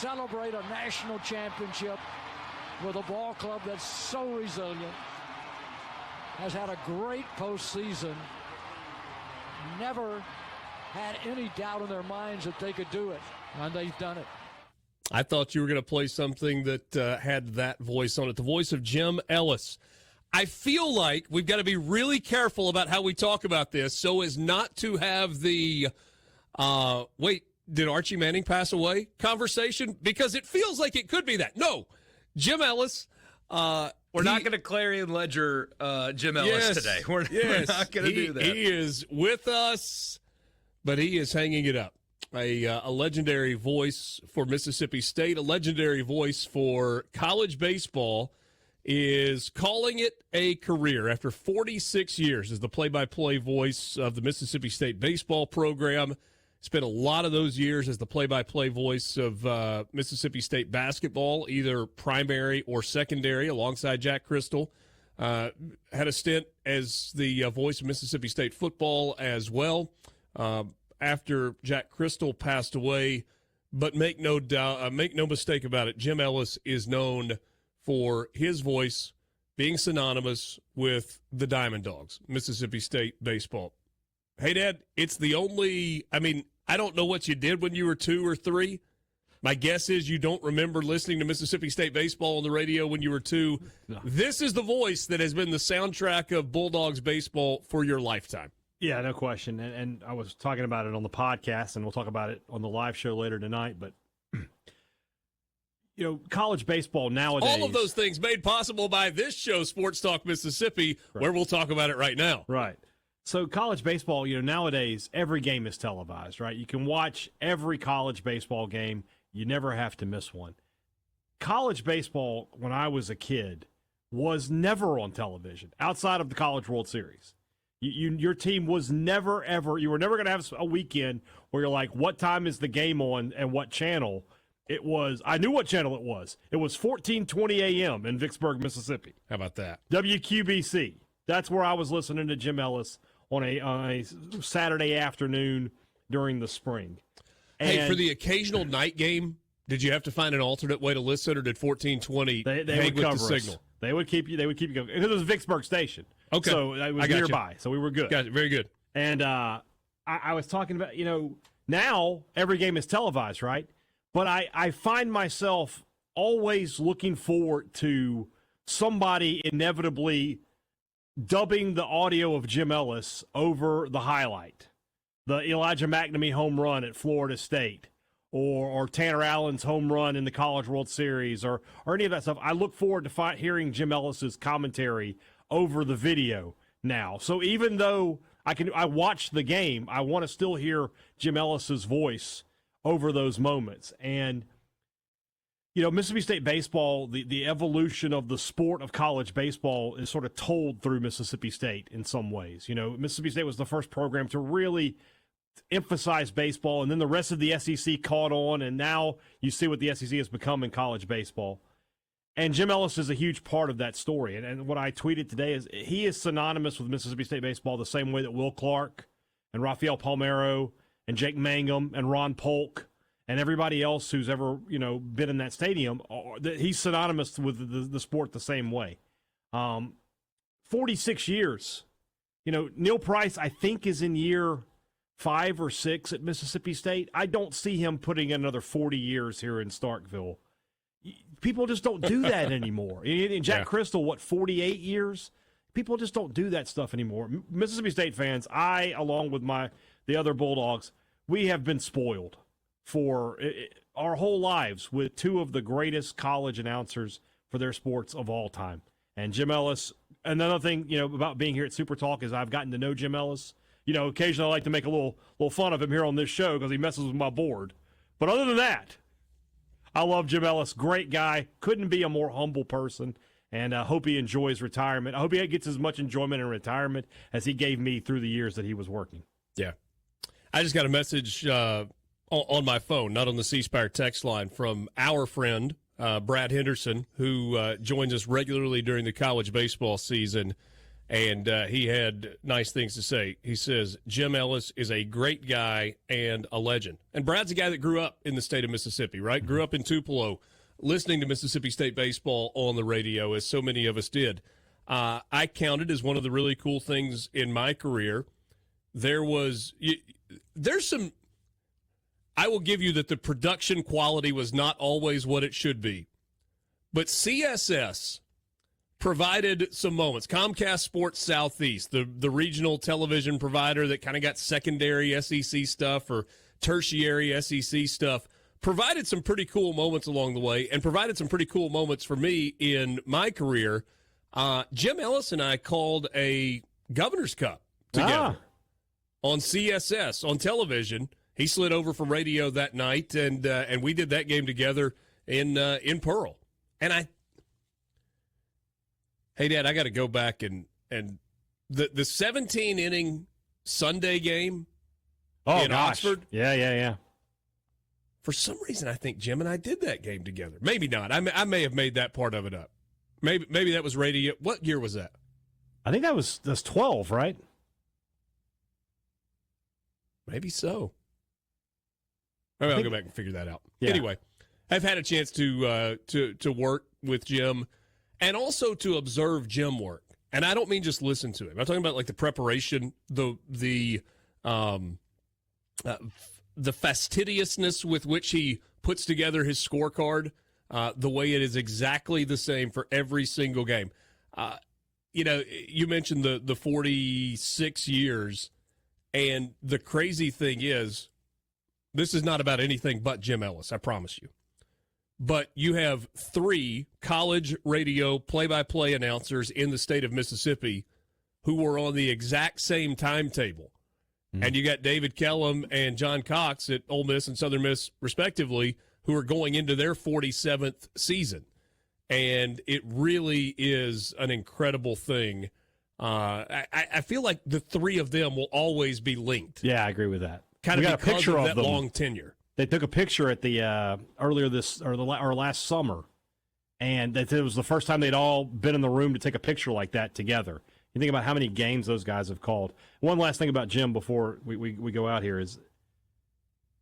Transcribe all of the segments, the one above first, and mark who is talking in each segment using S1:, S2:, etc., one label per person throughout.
S1: celebrate a national championship with a ball club that's so resilient, has had a great postseason, never had any doubt in their minds that they could do it, and they've done it.
S2: I thought you were going to play something that had that voice on it, the voice of Jim Ellis. I feel like we've got to be really careful about how we talk about this so as not to have the, wait, did Archie Manning pass away conversation? Because it feels like it could be that. No, Jim Ellis.
S3: We're not going to Clarion Ledger Jim Ellis today. We're not going to do that.
S2: He is with us, but he is hanging it up. A legendary voice for Mississippi State, a legendary voice for college baseball, is calling it a career after 46 years as the play-by-play voice of the Mississippi State baseball program. Spent a lot of those years as the play-by-play voice of Mississippi State basketball, either primary or secondary, alongside Jack Crystal. Had a stint as the voice of Mississippi State football as well after Jack Crystal passed away. But make no mistake about it, Jim Ellis is known for his voice being synonymous with the Diamond Dogs, Mississippi State baseball. Hey, Dad, it's the only, I don't know what you did when you were 2 or 3. My guess is you don't remember listening to Mississippi State baseball on the radio when you were 2. No. This is the voice that has been the soundtrack of Bulldogs baseball for your lifetime.
S4: Yeah, no question. And I was talking about it on the podcast, and we'll talk about it on the live show later tonight, but college baseball nowadays.
S2: All of those things made possible by this show, Sports Talk Mississippi, right, where we'll talk about it right now.
S4: Right. So college baseball, nowadays every game is televised, right? You can watch every college baseball game. You never have to miss one. College baseball, when I was a kid, was never on television outside of the College World Series. Your team was never, ever, you were never going to have a weekend where you're like, what time is the game on and what channel? It was, I knew what channel it was. It was 14:20 a.m. in Vicksburg, Mississippi.
S2: How about that?
S4: WQBC. That's where I was listening to Jim Ellis on a Saturday afternoon during the spring.
S2: And for the occasional night game, did you have to find an alternate way to listen, or did 1420
S4: they
S2: hang
S4: would
S2: with
S4: cover
S2: the
S4: us.
S2: signal?
S4: They would keep you going. Because it was Vicksburg Station.
S2: Okay.
S4: So it was nearby, so we were good.
S2: Got it. Very good.
S4: And I was talking about, now every game is televised, right? But I find myself always looking forward to somebody inevitably dubbing the audio of Jim Ellis over the highlight. The Elijah McNamee home run at Florida State, or Tanner Allen's home run in the College World Series, or any of that stuff. I look forward to hearing Jim Ellis's commentary over the video now. So even though I watch the game, I want to still hear Jim Ellis's voice over those moments. And Mississippi State baseball, the evolution of the sport of college baseball is sort of told through Mississippi State in some ways. Mississippi State was the first program to really emphasize baseball, and then the rest of the SEC caught on, and now you see what the SEC has become in college baseball. And Jim Ellis is a huge part of that story. And what I tweeted today is he is synonymous with Mississippi State baseball the same way that Will Clark and Rafael Palmeiro and Jake Mangum and Ron Polk and everybody else who's ever, been in that stadium, he's synonymous with the sport the same way. 46 years. Neil Price, I think, is in year 5 or 6 at Mississippi State. I don't see him putting in another 40 years here in Starkville. People just don't do that anymore. And Jack Crystal, 48 years? People just don't do that stuff anymore. Mississippi State fans, along with the other Bulldogs, we have been spoiled for our whole lives with 2 of the greatest college announcers for their sports of all time. And Jim Ellis, another thing, about being here at SuperTalk is I've gotten to know Jim Ellis. Occasionally I like to make a little fun of him here on this show because he messes with my board. But other than that, I love Jim Ellis. Great guy. Couldn't be a more humble person. And I hope he enjoys retirement. I hope he gets as much enjoyment in retirement as he gave me through the years that he was working.
S2: Yeah. I just got a message on my phone, not on the C-Spire text line, from our friend, Brad Henderson, who joins us regularly during the college baseball season. And he had nice things to say. He says, Jim Ellis is a great guy and a legend. And Brad's a guy that grew up in the state of Mississippi, right? Grew up in Tupelo, listening to Mississippi State baseball on the radio, as so many of us did. I counted as one of the really cool things in my career. There's some, I will give you that the production quality was not always what it should be. But CSS provided some moments. Comcast Sports Southeast, the regional television provider that kind of got secondary SEC stuff or tertiary SEC stuff, provided some pretty cool moments along the way and provided some pretty cool moments for me in my career. Jim Ellis and I called a Governor's Cup together on CSS, on television. He slid over from radio that night, and we did that game together in Pearl. And hey, Dad, I got to go back and the 17-inning Sunday game in Oxford.
S4: Yeah.
S2: For some reason, I think Jim and I did that game together. Maybe not. I may have made that part of it up. Maybe that was radio. What year was that?
S4: I think that's 12, right?
S2: Maybe so. Maybe I'll go back and figure that out.
S4: Yeah.
S2: Anyway, I've had a chance to work with Jim and also to observe Jim work. And I don't mean just listen to him. I'm talking about like the preparation, the fastidiousness with which he puts together his scorecard, the way it is exactly the same for every single game. You mentioned the 46 years, and the crazy thing is, this is not about anything but Jim Ellis, I promise you. But you have 3 college radio play-by-play announcers in the state of Mississippi who were on the exact same timetable. Mm-hmm. And you got David Kellum and John Cox at Ole Miss and Southern Miss, respectively, who are going into their 47th season. And it really is an incredible thing. I feel like the 3 of them will always be linked.
S4: Yeah, I agree with that.
S2: Kind of because of that long tenure.
S4: They took a picture at the earlier this or last summer, and it was the first time they'd all been in the room to take a picture like that together. You think about how many games those guys have called. One last thing about Jim before we go out here is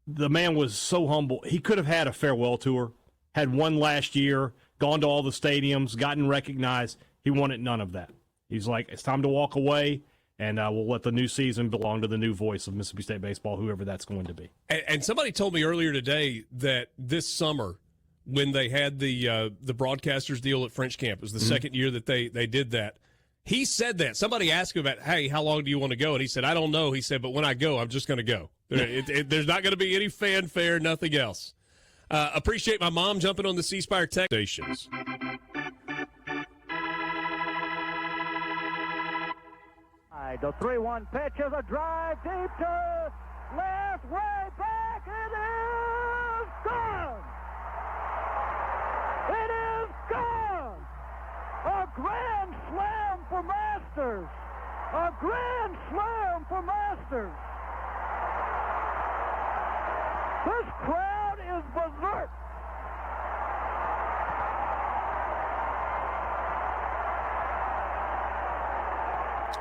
S4: the man was so humble. He could have had a farewell tour, had one last year, gone to all the stadiums, gotten recognized. He wanted none of that. He's like, it's time to walk away. And we'll let the new season belong to the new voice of Mississippi State baseball, whoever that's going to be.
S2: And somebody told me earlier today that this summer, when they had the broadcasters deal at French Camp, it was the second year that they did that. He said that. Somebody asked him about, hey, how long do you want to go? And he said, I don't know. He said, but when I go, I'm just going to go. There's not going to be any fanfare, nothing else. Appreciate my mom jumping on the C Spire Tech stations.
S5: The 3-1 pitch is a drive deep to left, way back. It is gone. It is gone. A grand slam for Masters. A grand slam for Masters. This crowd is berserk.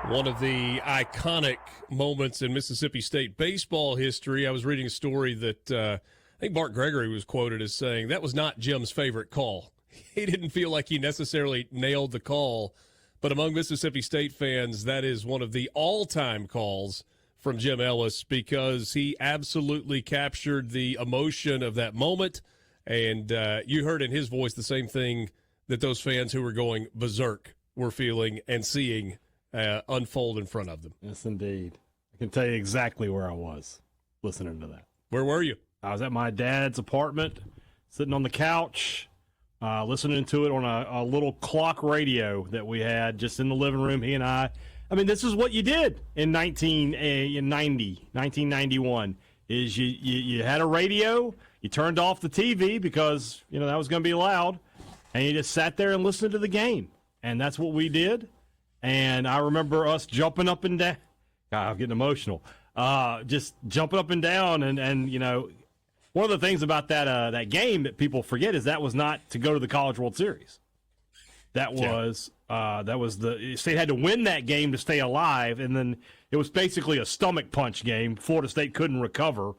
S2: One of the iconic moments in Mississippi State baseball history. I was reading a story that I think Bart Gregory was quoted as saying that was not Jim's favorite call. He didn't feel like he necessarily nailed the call, but among Mississippi State fans, that is one of the all-time calls from Jim Ellis because he absolutely captured the emotion of that moment, and you heard in his voice the same thing that those fans who were going berserk were feeling and seeing unfold in front of them.
S4: Yes, indeed. I can tell you exactly where I was listening to that.
S2: Where were you?
S4: I was at my dad's apartment, sitting on the couch, listening to it on a little clock radio that we had just in the living room, he and I. I mean, this is what you did in 1991, is you had a radio, you turned off the TV because, that was going to be loud, and you just sat there and listened to the game. And that's what we did. And I remember us jumping up and down. God, I'm getting emotional. Just jumping up and down. And one of the things about that game that people forget is that was not to go to the College World Series. That was That was State had to win that game to stay alive, and then it was basically a stomach punch game. Florida State couldn't recover,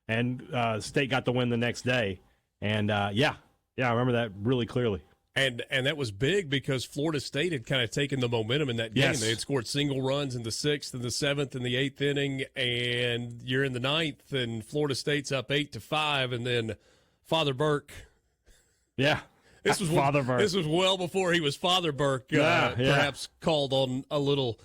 S4: and State got the win the next day. And yeah, I remember that really clearly.
S2: And that was big because Florida State had kind of taken the momentum in that game.
S4: Yes.
S2: They had scored single runs in the 6th and the 7th and the 8th inning, and you're in the 9th, and Florida State's up 8-5, and then Father Burke.
S4: Yeah.
S2: This was
S4: Father Burke.
S2: This was well before he was Father Burke, perhaps called on a little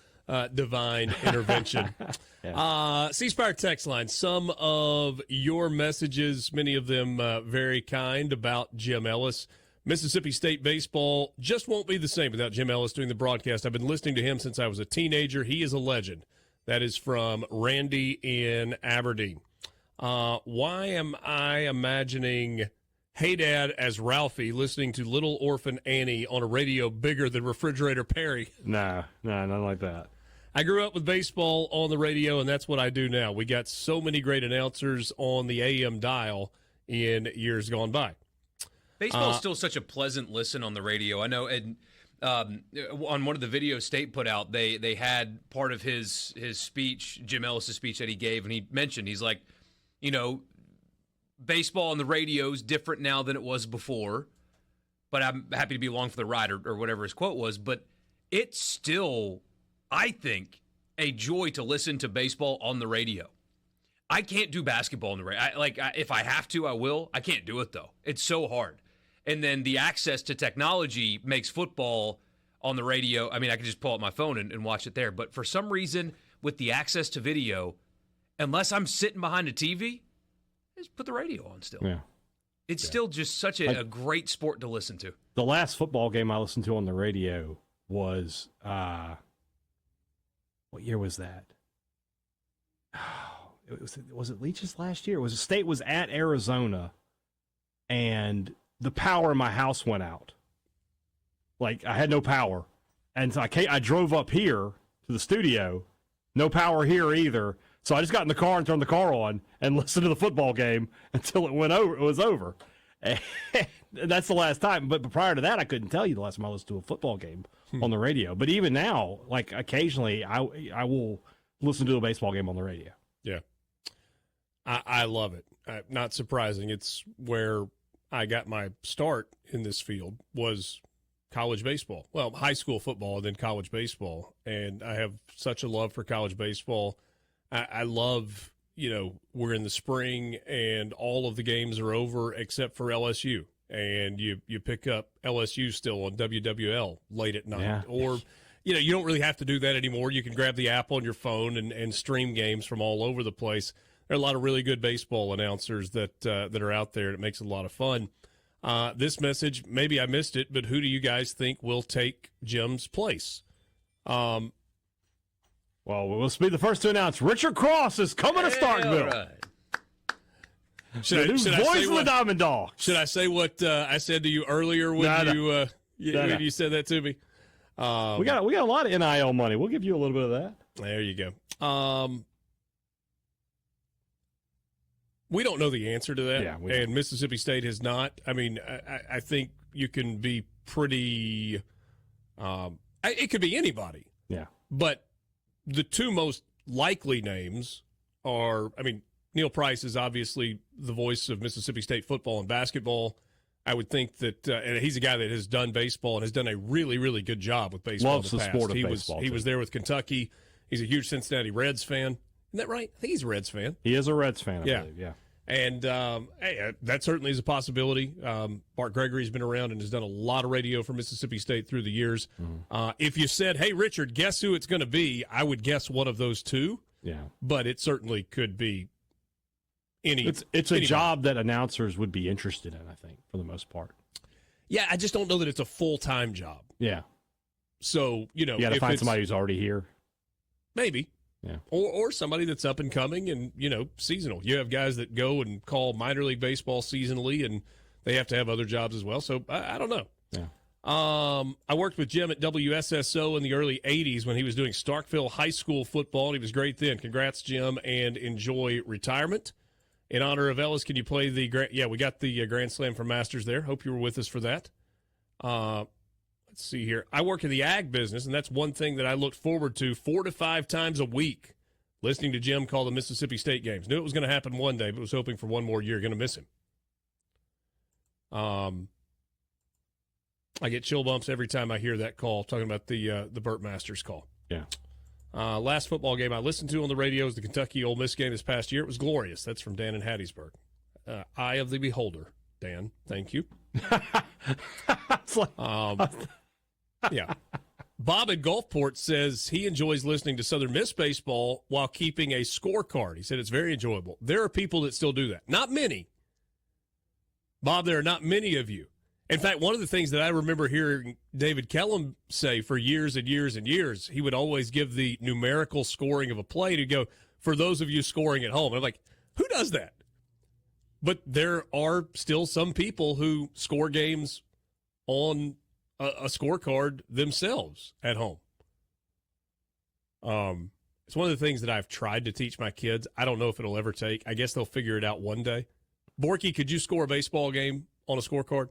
S2: divine intervention. C-Spire text line, some of your messages, many of them very kind, about Jim Ellis. Mississippi State baseball just won't be the same without Jim Ellis doing the broadcast. I've been listening to him since I was a teenager. He is a legend. That is from Randy in Aberdeen. Why am I imagining Hey Dad as Ralphie listening to Little Orphan Annie on a radio bigger than Refrigerator Perry?
S4: No, nothing like that.
S2: I grew up with baseball on the radio, and that's what I do now. We got so many great announcers on the AM dial in years gone by.
S3: Baseball is still such a pleasant listen on the radio. I know, and on one of the videos State put out, they had part of his speech, Jim Ellis' speech that he gave, and he mentioned, he's like, baseball on the radio is different now than it was before, but I'm happy to be along for the ride, or whatever his quote was. But it's still, I think, a joy to listen to baseball on the radio. I can't do basketball on the radio. If I have to, I will. I can't do it, though. It's so hard. And then the access to technology makes football on the radio. I mean, I can just pull up my phone and watch it there. But for some reason, with the access to video, unless I'm sitting behind a TV, just put the radio on still. Yeah. It's still just such a great sport to listen to.
S4: The last football game I listened to on the radio was, what year was that? Was it Leach's last year? It was State was at Arizona, and the power in my house went out. Like, I had no power. And so I drove up here to the studio, no power here either. So I just got in the car and turned the car on and listened to the football game until it was over. And that's the last time. But prior to that, I couldn't tell you the last time I listened to a football game on the radio. But even now, like, occasionally I will listen to a baseball game on the radio.
S2: Yeah. I love it. Not surprising. It's where I got my start in this field, was college baseball. Well, high school football and then college baseball. And I have such a love for college baseball. I love, we're in the spring and all of the games are over except for LSU. And you pick up LSU still on WWL late at night. Yeah. Or, you don't really have to do that anymore. You can grab the app on your phone and stream games from all over the place. There are a lot of really good baseball announcers that are out there. It makes it a lot of fun. This message, maybe I missed it, but who do you guys think will take Jim's place?
S4: Well, we'll be the first to announce Richard Cross is coming to Starkville.
S3: Right.
S4: Should I say the Diamond Dogs.
S2: Should I say what I said to you earlier when you said that to me?
S4: We got a lot of NIL money. We'll give you a little bit of that.
S2: There you go. We don't know the answer to that, and Mississippi State has not. I mean, I think you can be pretty it could be anybody.
S4: Yeah.
S2: But the two most likely names are, Neil Price is obviously the voice of Mississippi State football and basketball. I would think that and he's a guy that has done baseball and has done a really, really good job with baseball.
S4: Loves
S2: in the
S4: the
S2: past.
S4: sport of baseball.
S2: He was there with Kentucky. He's a huge Cincinnati Reds fan. Isn't that right? I think he's a Reds fan.
S4: He is a Reds fan, I believe, yeah.
S2: And that certainly is a possibility. Bart Gregory's been around and has done a lot of radio for Mississippi State through the years. Mm-hmm. If you said, hey, Richard, guess who it's going to be, I would guess one of those two.
S4: Yeah.
S2: But it certainly could be
S4: It's a job that announcers would be interested in, I think, for the most part.
S2: Yeah, I just don't know that it's a full-time job.
S4: Yeah.
S2: So,
S4: you got to find somebody who's already here.
S2: Maybe.
S4: Yeah.
S2: Or somebody that's up and coming and, seasonal. You have guys that go and call minor league baseball seasonally, and they have to have other jobs as well. So I don't know.
S4: Yeah.
S2: I worked with Jim at WSSO in the early 80s when he was doing Starkville High School football, and he was great then. Congrats, Jim, and enjoy retirement. In honor of Ellis, can you play the we got the Grand Slam for Masters there. Hope you were with us for that. Let's Let's see here. I work in the ag business, and that's one thing that I looked forward to 4 to 5 times a week, listening to Jim call the Mississippi State games. Knew it was going to happen one day, but was hoping for one more year. Going to miss him. I get chill bumps every time I hear that call, talking about the Burt Masters call.
S4: Yeah.
S2: Last football game I listened to on the radio was the Kentucky-Ole Miss game this past year. It was glorious. That's from Dan in Hattiesburg. Eye of the beholder, Dan. Thank you. Yeah. Bob at Gulfport says he enjoys listening to Southern Miss baseball while keeping a scorecard. He said it's very enjoyable. There are people that still do that. Not many. Bob, there are not many of you. In fact, one of the things that I remember hearing David Kellum say for years and years and years, he would always give the numerical scoring of a play to go, for those of you scoring at home. And I'm like, who does that? But there are still some people who score games on a scorecard themselves at home. It's one of the things that I've tried to teach my kids. I don't know if it'll ever take. I guess they'll figure it out one day. Borky, could you score a baseball game on a scorecard?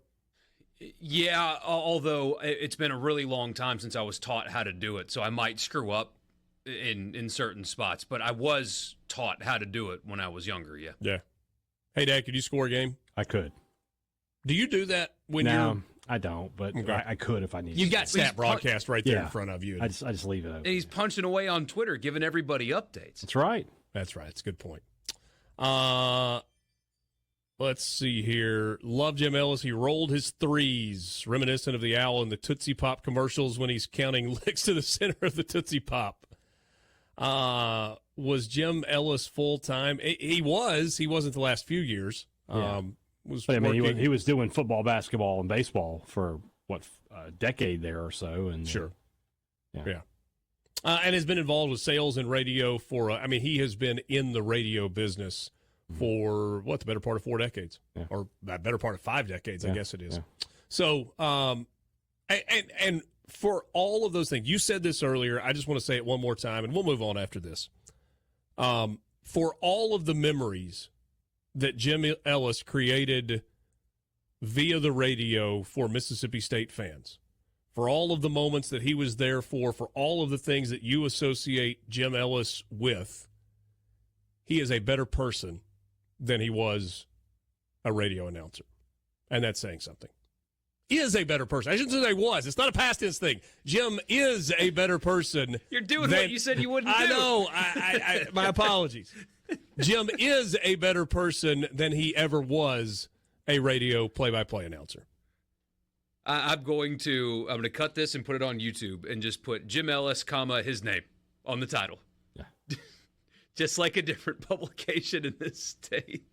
S3: Yeah, although it's been a really long time since I was taught how to do it, so I might screw up in certain spots. But I was taught how to do it when I was younger, yeah.
S2: Yeah. Hey, Dad, could you score a game?
S4: I could.
S2: Do you do that when
S4: No, I don't, but
S2: Okay.
S4: I could if I needed
S2: You
S4: to.
S2: got stat broadcast right there in front of you.
S4: I just leave it open.
S3: And he's punching away on Twitter, giving everybody updates.
S4: That's right.
S2: That's right. It's a good point. Let's see here. Love Jim Ellis. He rolled his threes, reminiscent of the owl in the Tootsie Pop commercials when he's counting licks to the center of the Tootsie Pop. Was Jim Ellis full-time? He was. He wasn't the last few years.
S4: Yeah.
S2: But,
S4: I mean, he was doing football, basketball, and baseball for, a decade there or so. And
S2: Sure.
S4: Yeah.
S2: And has been involved with sales and radio for, he has been in the radio business for, the better part of 4 decades?
S4: Yeah.
S2: Or the better part of 5 decades, I guess it is.
S4: Yeah.
S2: So, and for all of those things, you said this earlier, I just want to say it one more time, and we'll move on after this. For all of the memories that Jim Ellis created via the radio for Mississippi State fans, for all of the moments that he was there for all of the things that you associate Jim Ellis with, he is a better person than he was a radio announcer. And that's saying something. Is a better person. I shouldn't say was. It's not a past tense thing. Jim is a better person.
S3: You're doing what you said you wouldn't do.
S2: I know. I my apologies. Jim is a better person than he ever was a radio play-by-play announcer.
S3: I'm going to cut this and put it on YouTube and just put Jim Ellis, his name on the title.
S4: Yeah.
S3: Just like a different publication in this state.